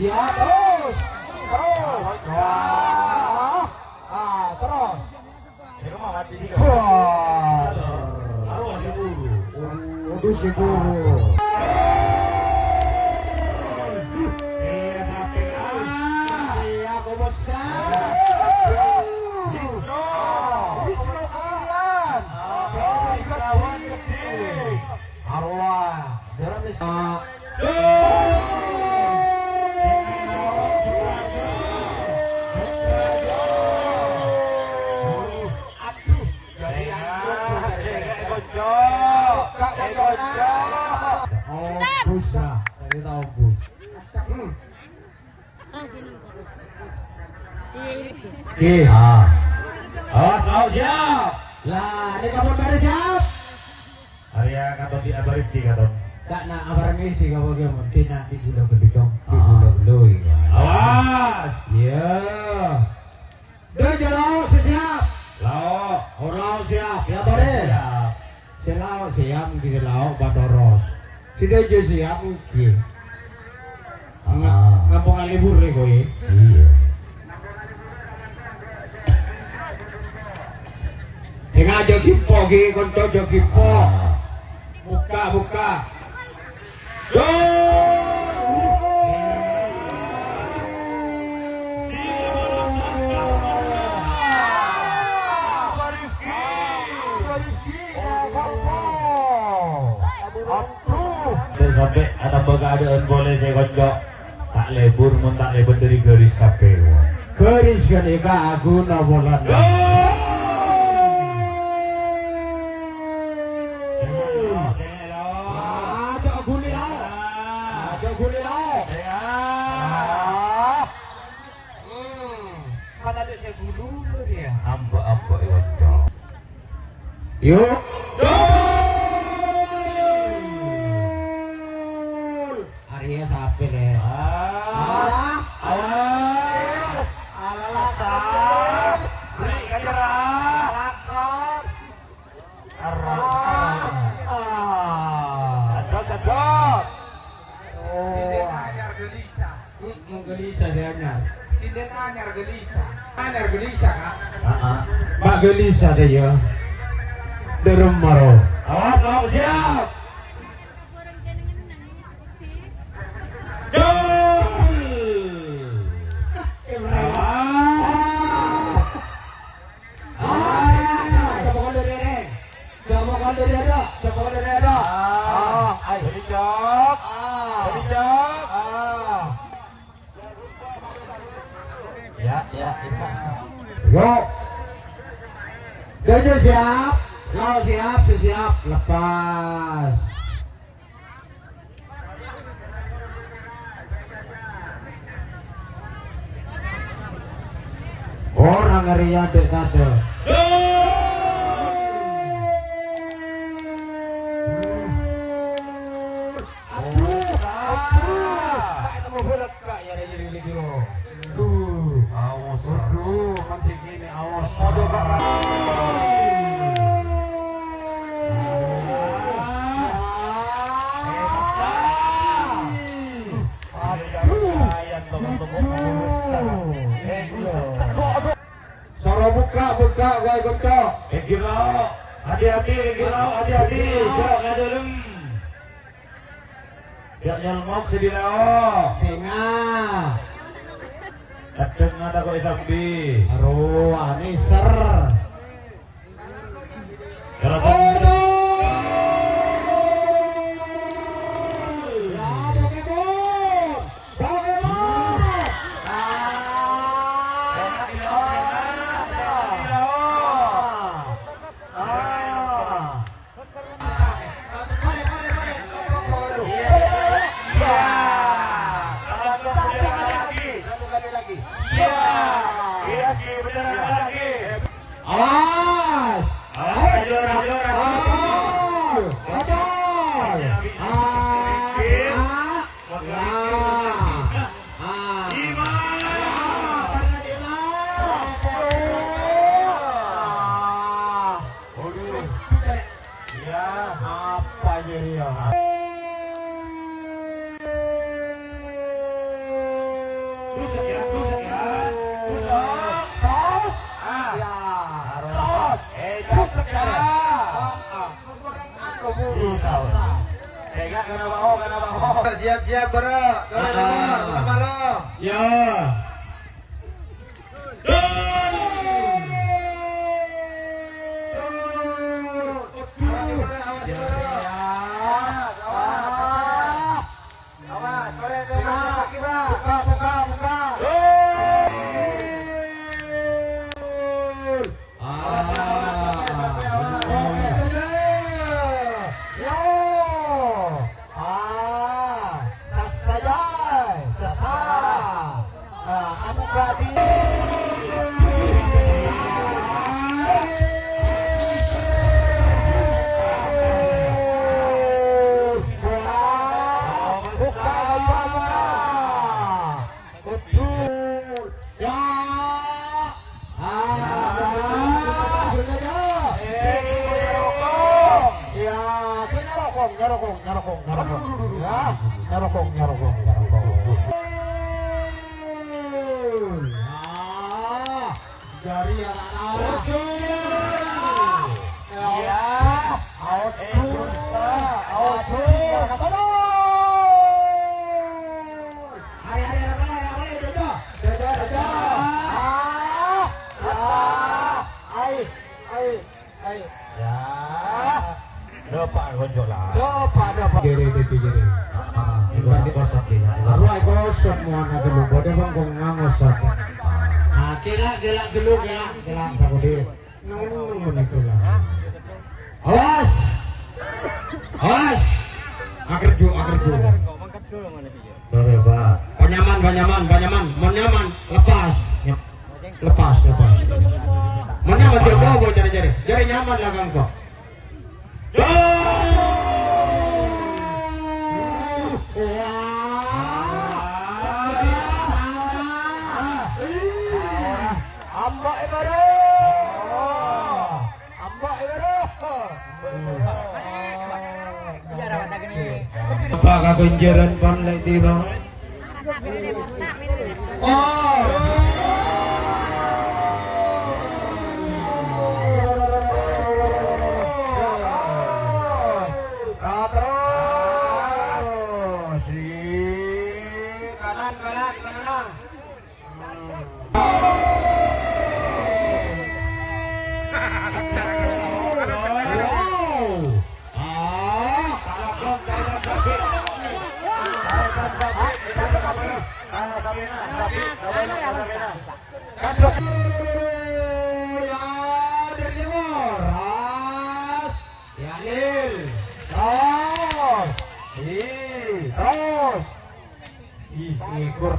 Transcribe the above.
Ya terus. Wah. Terus. Di rumah mati di Wah. Arwah si guru. Waduh si guru. Iya, aku besar. Wisnu kalian. Lawan gede. Arwah. Jalan di sana. Busa, dari tahu bus. Oke. Awas kau siap. Lah, ini kapan baru siap? Arya katon di abarit di katon. Tak nak abaran isi kau bagaimana? Mungkin nanti gula gedung, gula gedung. Awas. Ya. Dah jalan siap. Lao. Orang siap. Ya boleh. Selau siap mungkin selau batoros. Sudah je siap mungkin. Ngapung libur ni kau ye? Iya. Sengaja kipo ki, konco jo kipo. Buka. Sampai ada keadaan boleh saya kocok tak lebur mun tak lebur dari garis sampai Garis kan ika aku nabolan. Yuk. Arya sampai deh. Awas. Alasan. Beri kenyerah. Lakon. Gadot. Sinden anyar gelisah. Gelisah dia anyar. Sinden anyar gelisah. Anyar gelisah kak. Mbak gelisah deh ya. Deremaro. Awas kau siap. Yuk. Gajah siap. Lau siap. Lepas. Orang ngeriya dek kade. Buka, gue kocok. Hati-hati, hati-hati. Jangan ngadalem. Jangan nyelmok sedilao. Singa. Kadang ada kok isabi. Arwah, niser. Awas! Sega kana baho. Siap-siap bro. Tolong nomor, pertama lo. Ya. Dari Jere itu jere. Berarti kosong dia. Arwah kosong mau nak dulu. Bodoh bang kong ngangosot. Kila dulu kila sakudi. Nunggu nak kila. Awas, awas. Akerju. Sorry pak. Banyaman. Mau nyaman. Lepas. Mau nyaman dia bawa jari. Jari nyaman lah kang kok. Apa kagenjeran pan lek tiro? Ikut